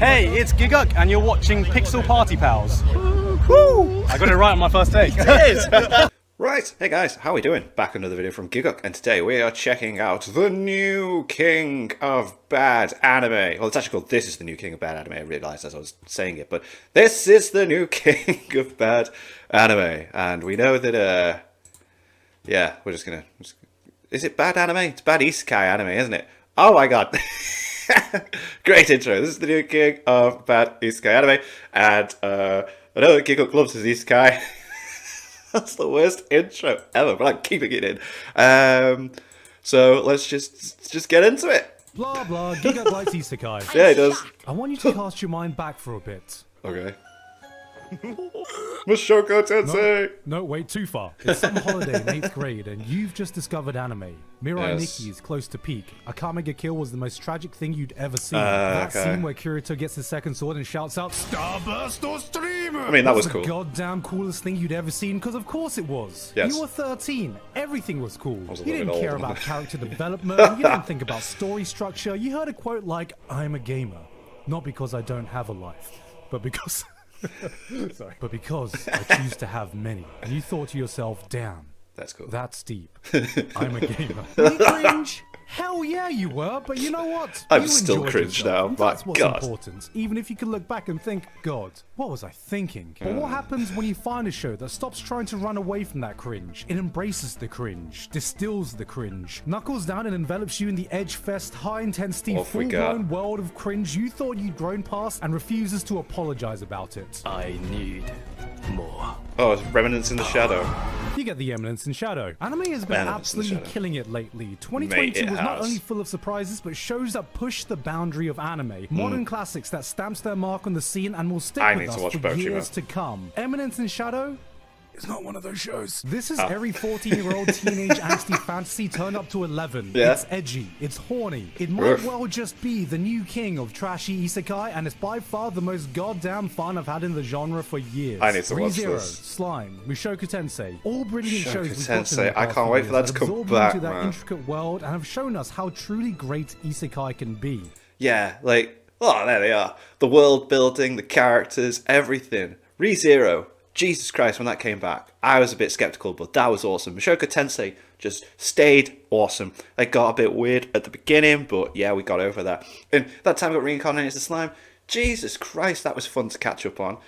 Hey, it's Giguk, and you're watching Pixel Party Pals. Woo! I got it right on my first take. It is! Right, hey guys, how are we doing? Back another video from Giguk, and today we are checking out the new king of bad anime. Well, it's actually called This is the New King of Bad Anime, I realised as I was saying it, but this is the new king of bad anime, and we know that, yeah, we're just gonna... Is it bad anime? It's bad Isekai anime, isn't it? Oh my god! Great intro. This is the new king of bad Isekai anime, and I know that Giguk loves his Isekai. That's the worst intro ever, but I'm keeping it in. So let's just get into it. Blah blah, Giguk likes Isekai. Yeah, he does. I want you to cast your mind back for a bit. Okay. Mushoku Tensei! No, wait, too far. It's summer holiday in 8th grade, and you've just discovered anime. Mirai Yes. Nikki is close to peak. Akame Kill was the most tragic thing you'd ever seen. That scene where Kirito gets his second sword and shouts out, "Starburst or Streamer!" I mean, that was the cool. goddamn coolest thing you'd ever seen, because of course it was. Yes. You were 13. Everything was cool. was a You little didn't bit care old. about character development. You didn't think about story structure. You heard a quote like, "I'm a gamer. Not because I don't have a life, but because..." Sorry. But because I choose to have many. And you thought to yourself, damn, That's cool. that's deep. I'm a gamer. Were you cringe? Hell yeah, you were, but you know what? I'm You still enjoyed cringe yourself, now, and my that's what's God. important. Even if you can look back and think, God, what was I thinking? But what happens when you find a show that stops trying to run away from that cringe? It embraces the cringe, distills the cringe, knuckles down and envelops you in the edge-fest, high-intensity, Off we go. full-blown world of cringe you thought you'd grown past and refuses to apologize about it. I need more. Oh, it's Remnants in the Shadow. You get the Eminence in Shadow. Anime has been Eminence in the absolutely Shadow. killing it lately. Mate, 2022 it was not has. only full of surprises, but shows that push the boundary of anime. Modern classics that stamps their mark on the scene and will stick I with need to us watch for both, you years know. to come. Eminence in Shadow is not one of those shows. This Oh. is every 14-year-old teenage angsty fantasy turned up to 11. Yeah. It's edgy. It's horny. It might Oof. well just be the new king of trashy isekai, and it's by far the most goddamn fun I've had in the genre for years. I need to watch ReZero, this. Slime, Mushoku Tensei, all brilliant Mushoku shows we've watched in Tensei, the I past can't few wait for years that to have come absorbed back, into that man. intricate world and have shown us how truly great isekai can be. Yeah, like, oh, there they are. The world building, the characters, everything. ReZero. Jesus Christ, when that came back, I was a bit skeptical, but that was awesome. Mushoku Tensei just stayed awesome. It got a bit weird at the beginning, but yeah, we got over that. And that time we got reincarnated as a slime. Jesus Christ, that was fun to catch up on.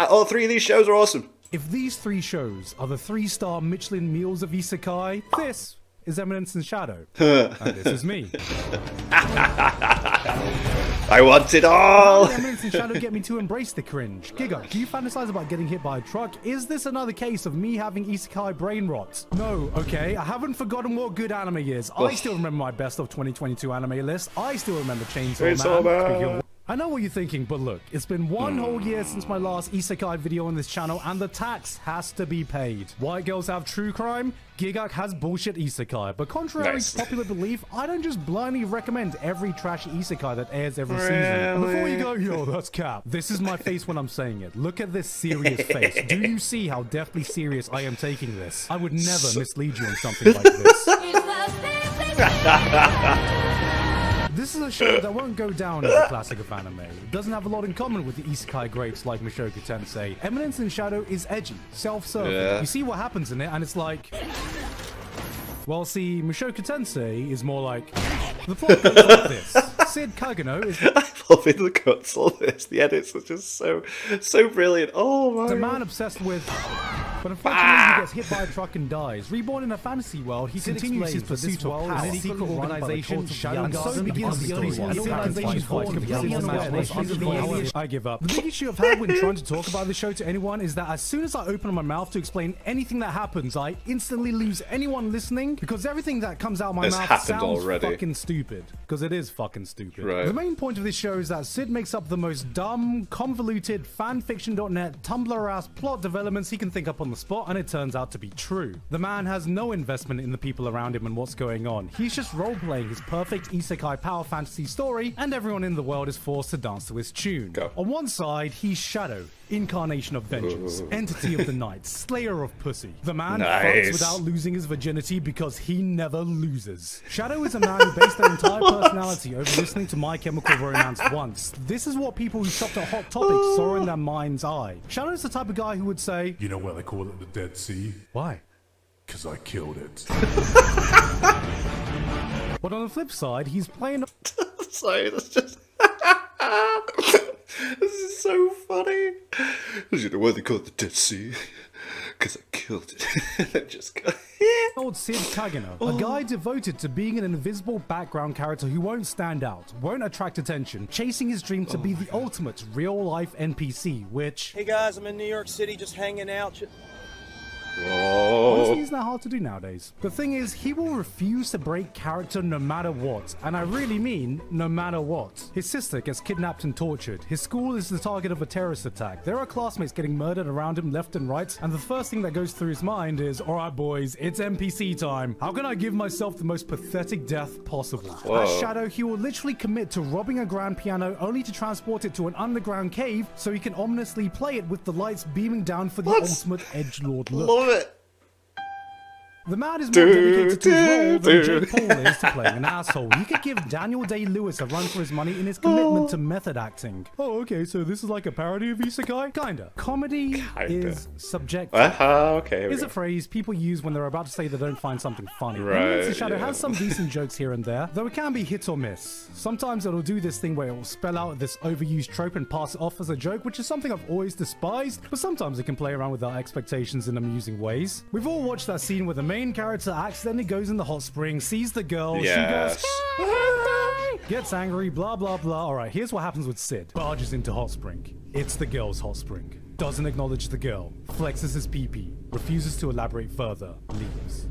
All three of these shows are awesome. If these three shows are the 3-star Michelin meals of isekai, this is Eminence in Shadow. And this is me. I want it all! Eminence in Shadow get me to embrace the cringe. Giga, do you fantasize about getting hit by a truck? Is this another case of me having isekai brain rot? No, okay, I haven't forgotten what good anime is. I still remember my best of 2022 anime list. I still remember Chainsaw Man. Speaking of- I know what you're thinking, but look, it's been one whole year since my last isekai video on this channel, and the tax has to be paid. White girls have true crime, Giguk has bullshit isekai. But contrary Nice. to popular belief, I don't just blindly recommend every trashy isekai that airs every season. And before you go, yo, that's cap. This is my face when I'm saying it. Look at this serious face. Do you see how deathly serious I am taking this? I would never mislead you on something like this. This is a show that won't go down as a classic of anime. It doesn't have a lot in common with the isekai greats like Mushoku Tensei. Eminence in Shadow is edgy, self-serving. Yeah. You see what happens in it, and it's like... Well, see, Mushoku Tensei is more like... The plot goes like this. Sid Kagano is Loving the cuts, all this. The edits are just so brilliant. Oh my the god. man obsessed with... But unfortunately, he gets hit by a truck and dies. Reborn in a fantasy world, he continues his pursuit of power. And a secret organization, Shadow Garden, begins the story. An organization's born from his imagination under the alien. I give up. The big issue I've had when trying to talk about the show to anyone is that as soon as I open my mouth to explain anything that happens, I instantly lose anyone listening because everything that comes out of my It's mouth happened sounds already. fucking stupid. Because it is fucking stupid. Right. The main point of this show is that Sid makes up the most dumb, convoluted, fanfiction.net, Tumblr-ass plot developments he can think up on the spot, and it turns out to be true. The man has no investment in the people around him and what's going on. He's just role-playing his perfect isekai power fantasy story, and everyone in the world is forced to dance to his tune. Go. On one side, he's Shadow. Incarnation of vengeance, entity of the night, slayer of pussy. The man Nice. fucks without losing his virginity because he never loses. Shadow is a man who based their entire personality over listening to My Chemical Romance once. This is what people who shopped at Hot Topic saw in their mind's eye. Shadow is the type of guy who would say, You know why they call it the Dead Sea? why? Because I killed it. But on the flip side, he's playing Sorry, that's just... This is so funny. You know why they call it the Dead Sea? Because I killed it. They just go... old Sid Kagano, a guy devoted to being an invisible background character who won't stand out, won't attract attention, chasing his dream to be the ultimate real-life NPC, which... Hey guys, I'm in New York City just hanging out. Honestly, isn't that hard to do nowadays? The thing is, he will refuse to break character no matter what, and I really mean no matter what. His sister gets kidnapped and tortured, his school is the target of a terrorist attack, there are classmates getting murdered around him left and right, and the first thing that goes through his mind is, alright boys, it's NPC time. How can I give myself the most pathetic death possible? Whoa. As Shadow, he will literally commit to robbing a grand piano only to transport it to an underground cave so he can ominously play it with the lights beaming down for the ultimate edgelord look. Love it. The man is more dedicated to his role than Jake Paul is to playing an asshole. You could give Daniel Day-Lewis a run for his money in his commitment to method acting. Oh, okay, so this is like a parody of Isekai? Kinda. Comedy is subjective. Okay, here we Is go. a phrase people use when they're about to say they don't find something funny. Right, Eminence of Shadow yeah. has some decent jokes here and there, though it can be hit or miss. Sometimes it'll do this thing where it will spell out this overused trope and pass it off as a joke, which is something I've always despised, but sometimes it can play around with our expectations in amusing ways. We've all watched that scene where the main character accidentally goes in the hot spring, sees the girl, Yes. she goes, gets angry, blah blah blah. Alright, here's what happens with Sid. Barges into hot spring. It's the girl's hot spring. Doesn't acknowledge the girl. Flexes his pee-pee. Refuses to elaborate further. Leaves.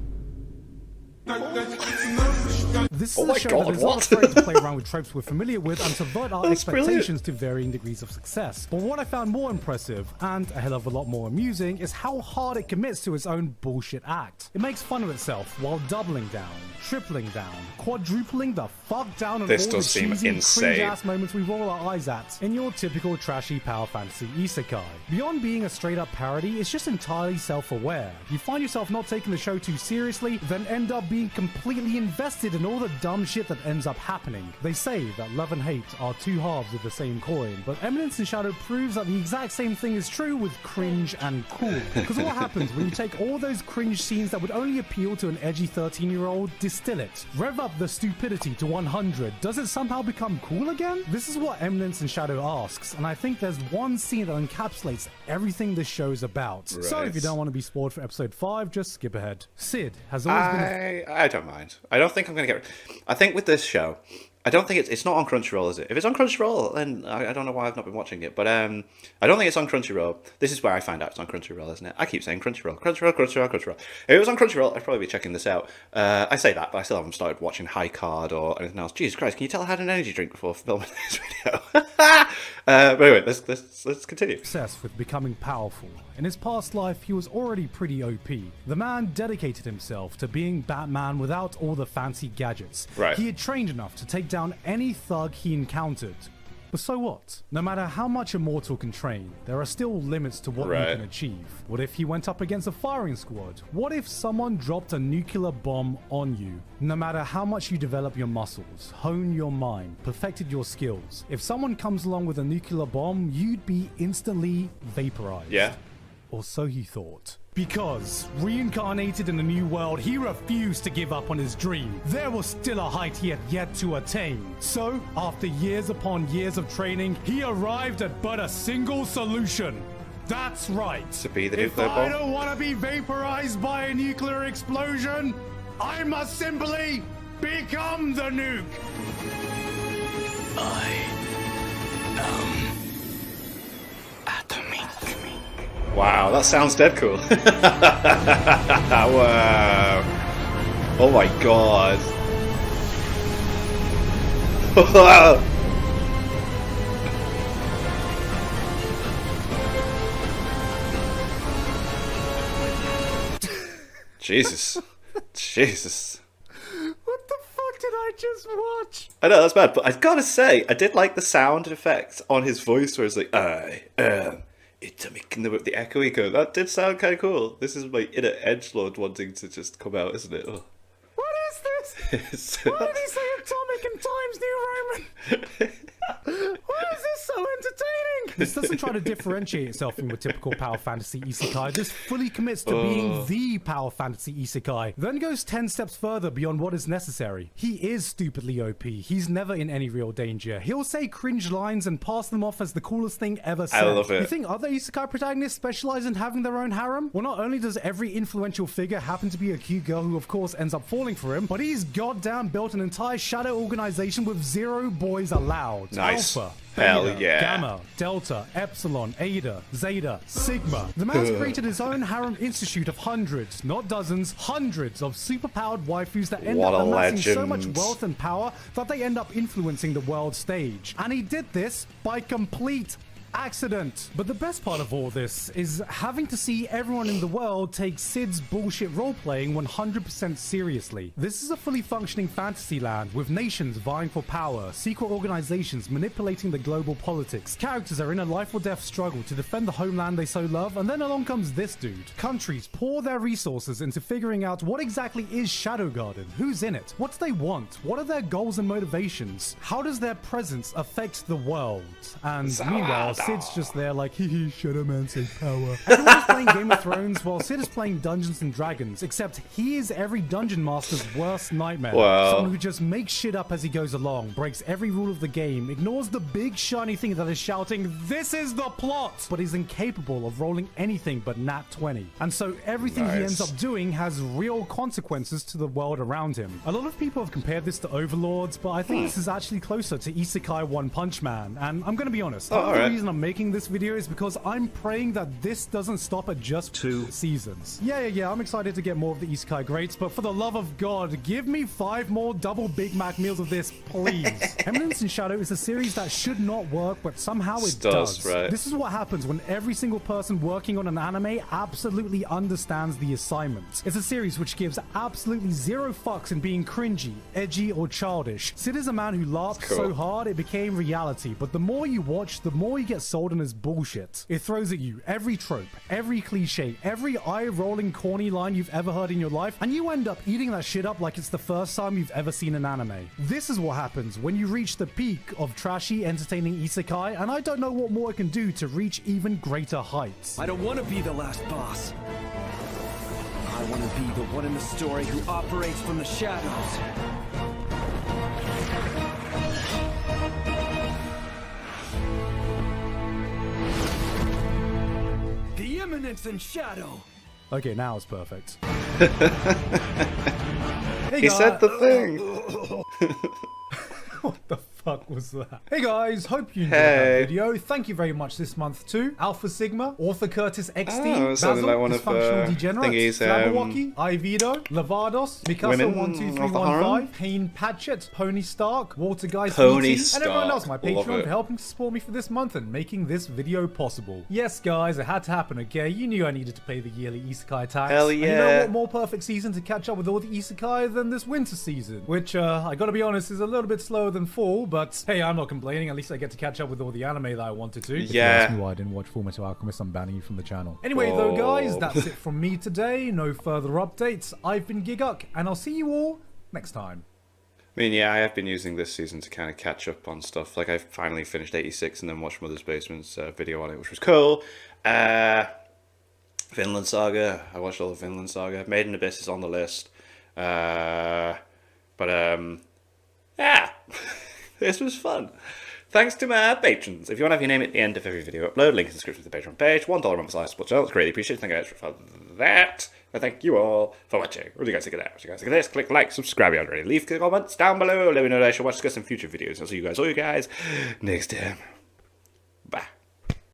This is Oh my a show God, that is what? not afraid to play around with tropes we're familiar with and subvert our That's expectations to varying degrees of success. But what I found more impressive, and a hell of a lot more amusing, is how hard it commits to its own bullshit act. It makes fun of itself while doubling down, tripling down, quadrupling the fuck down on This all the does seem cheesy, insane. cringe-ass moments we roll our eyes at in your typical trashy power fantasy isekai. Beyond being a straight-up parody, it's just entirely self-aware. You find yourself not taking the show too seriously, then end up being completely invested in all the dumb shit that ends up happening. They say that love and hate are two halves of the same coin, but Eminence in Shadow proves that the exact same thing is true with cringe and cool. Because what happens when you take all those cringe scenes that would only appeal to an edgy 13-year-old, distill it, rev up the stupidity to 100, does it somehow become cool again? This is what Eminence in Shadow asks, and I think there's one scene that encapsulates everything this show is about. So if you don't want to be spoiled for episode 5, just skip ahead. Sid has always been I don't mind. I don't think I'm going to get... I think with this show, I don't think it's not on Crunchyroll, is it? If it's on Crunchyroll, then I don't know why I've not been watching it. But I don't think it's on Crunchyroll. This is where I find out it's on Crunchyroll, isn't it? I keep saying Crunchyroll. If it was on Crunchyroll, I'd probably be checking this out. I say that, but I still haven't started watching High Card or anything else. Jesus Christ, can you tell I had an energy drink before filming this video? But anyway, let's continue. obsessed with becoming powerful. In his past life, he was already pretty OP. The man dedicated himself to being Batman without all the fancy gadgets. Right. He had trained enough to take down any thug he encountered. But so what? No matter how much a mortal can train, there are still limits to what Right. you can achieve. What if he went up against a firing squad? What if someone dropped a nuclear bomb on you? No matter how much you develop your muscles, hone your mind, perfected your skills, if someone comes along with a nuclear bomb, you'd be instantly vaporized. Yeah. Or so he thought. Because, reincarnated in a new world, he refused to give up on his dream. There was still a height he had yet to attain. So, after years upon years of training, he arrived at but a single solution. That's right. To be the If nuclear I bomb? don't want to be vaporized by a nuclear explosion, I must simply become the nuke. Wow, that sounds dead cool. Wow. Oh my god. Jesus. Jesus. What the fuck did I just watch? I know, that's bad, but I've got to say, I did like the sound effects on his voice where it's like, I am the echoey code. That did sound kind of cool. This is my inner edgelord wanting to just come out, isn't it? Oh. What is this? Why did he say atomic and Times New Roman? Why is this so entertaining? This doesn't try to differentiate itself from a typical power fantasy isekai. This fully commits to being the power fantasy isekai. Then goes 10 steps further beyond what is necessary. He is stupidly OP. He's never in any real danger. He'll say cringe lines and pass them off as the coolest thing ever said. I love it. You think other isekai protagonists specialize in having their own harem? Well, not only does every influential figure happen to be a cute girl who of course ends up falling for him, but he's goddamn built an entire shadow organization with 0 boys allowed. Nice. Alpha, Hell Beta, yeah. Gamma, Delta, Epsilon, Eta, Zeta, Sigma. The man's created his own harem institute of hundreds, not dozens, hundreds of superpowered waifus that end What up a amassing so much legend. wealth and power that they end up influencing the world stage. And he did this by complete accident. But the best part of all this is having to see everyone in the world take Sid's bullshit role-playing 100% seriously. This is a fully functioning fantasy land with nations vying for power, secret organizations manipulating the global politics. Characters are in a life or death struggle to defend the homeland they so love, and then along comes this dude. Countries pour their resources into figuring out what exactly is Shadow Garden, who's in it, what do they want, what are their goals and motivations, how does their presence affect the world, and meanwhile Sid's just there like, hee Shadow Man says power. Everyone's playing Game of Thrones while Sid is playing Dungeons and Dragons, except he is every dungeon master's worst nightmare. Wow. Someone who just makes shit up as he goes along, breaks every rule of the game, ignores the big shiny thing that is shouting, "This is the plot!" but is incapable of rolling anything but nat 20. And so everything he ends up doing has real consequences to the world around him. A lot of people have compared this to Overlords, but I think this is actually closer to Isekai One Punch Man. And I'm gonna be honest, part of the reason I'm making this video is because I'm praying that this doesn't stop at just 2 seasons. Yeah, I'm excited to get more of the Isekai greats, but for the love of God, give me 5 more double Big Mac meals of this, please. Eminence in Shadow is a series that should not work, but somehow it does. Right. This is what happens when every single person working on an anime absolutely understands the assignment. It's a series which gives absolutely 0 fucks in being cringy, edgy, or childish. Sid is a man who laughed so hard it became reality, but the more you watch, the more you get sold on his bullshit. It throws at you every trope, every cliche, every eye-rolling corny line you've ever heard in your life, and you end up eating that shit up like it's the first time you've ever seen an anime. This is what happens when you reach the peak of trashy, entertaining isekai, and I don't know what more it can do to reach even greater heights. I don't want to be the last boss. I want to be the one in the story who operates from the shadows. The Eminence in Shadow. Okay, now it's perfect. He said the thing. What the fuck was that? Hey guys, hope you enjoyed that video. Thank you very much this month to Alpha Sigma, Author Curtis XD, Basil, like one of Dysfunctional Degenerate, thingies, Flabberwocky, Ivido, Lavados, Mikasa12315, Payne Patchett, Pony Stark, Walter Guy Pony and everyone else, my Stark. Love Patreon, it. for helping to support me for this month and making this video possible. Yes guys, it had to happen, okay? You knew I needed to pay the yearly Isekai tax. Hell And you know yeah. what more perfect season to catch up with all the Isekai than this winter season? Which, I gotta be honest, is a little bit slower than fall, but hey, I'm not complaining. At least I get to catch up with all the anime that I wanted to. If you ask me why I didn't watch Fullmetal Alchemist, I'm banning you from the channel. Anyway, though, guys, that's it from me today. No further updates. I've been Giguk, and I'll see you all next time. I mean, yeah, I have been using this season to kind of catch up on stuff. Like, I finally finished 86 and then watched Mother's Basement's video on it, which was cool. Vinland Saga. I watched all of Vinland Saga. Made in Abyss is on the list. Yeah. This was fun. Thanks to my patrons. If you want to have your name at the end of every video upload, link in the description to the Patreon page. $1 month size support channel. It's greatly appreciated. Thank you guys for that. And thank you all for watching. What do you guys think of that? What do you guys think of this? Click like, subscribe if you haven't already. Leave comments down below. Let me know that I should watch some future videos. I'll see you guys, all you guys, next time.